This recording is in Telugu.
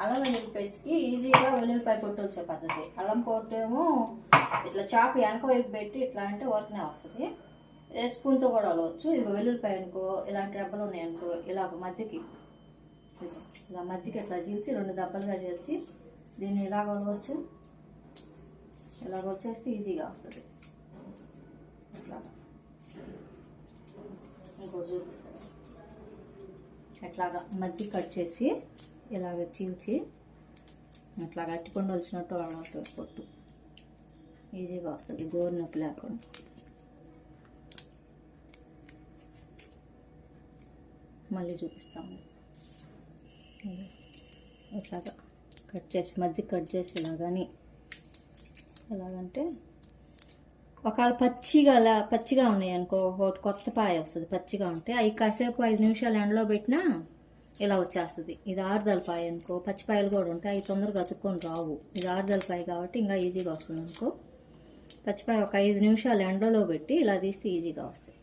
అల్లం వెల్లుల్లి పేస్ట్కి ఈజీగా వెల్లుల్లిపాయ పొట్టు వచ్చే పద్ధతి. అల్లం పొట్టు ఏమో ఇట్లా చాకు వెనక వైపు పెట్టి ఇట్లా అంటే వర్క్నే వస్తుంది. స్పూన్తో కూడా అలవచ్చు. ఇది వెల్లుల్లిపాయ అనుకో, ఇలాంటి రెబ్బలు ఉన్నాయనుకో, ఇలా మధ్యకి ఇలా మధ్యకి ఇట్లా చీల్చి 2 దెబ్బలుగా చీల్చి దీన్ని ఇలాగ అలవచ్చు. ఇలాగ వచ్చేస్తే ఈజీగా వస్తుంది. ఇట్లా ఇంకో చూపిస్తాను. ఎట్లాగా మధ్య కట్ చేసి ఇలాగ చీల్చి అట్లా అట్టిపండు వచ్చినట్టు అన్నట్టు పొట్టు ఈజీగా వస్తుంది, గోరు నొప్పి లేకుండా. మళ్ళీ చూపిస్తాము. ఇట్లాగా కట్ చేసి మధ్య కట్ చేసి ఇలాగని ఎలాగంటే ఒకవేళ పచ్చిగా ఉన్నాయి అనుకో, ఒకటి కొత్త పాయ వస్తుంది. పచ్చిగా ఉంటే అవి కాసేపు 5 నిమిషాలు ఎండలో పెట్టినా ఇలా వచ్చేస్తుంది. ఇది ఆరుదల పాయ అనుకో, పచ్చిపాయలు కూడా ఉంటాయి, అవి తొందరగా అతుక్కొని రావు. ఇది ఆరుదల పాయ కాబట్టి ఇంకా ఈజీగా వస్తుంది అనుకో. పచ్చిపాయ ఒక 5 నిమిషాలు ఎండలో పెట్టి ఇలా తీస్తే ఈజీగా వస్తాయి.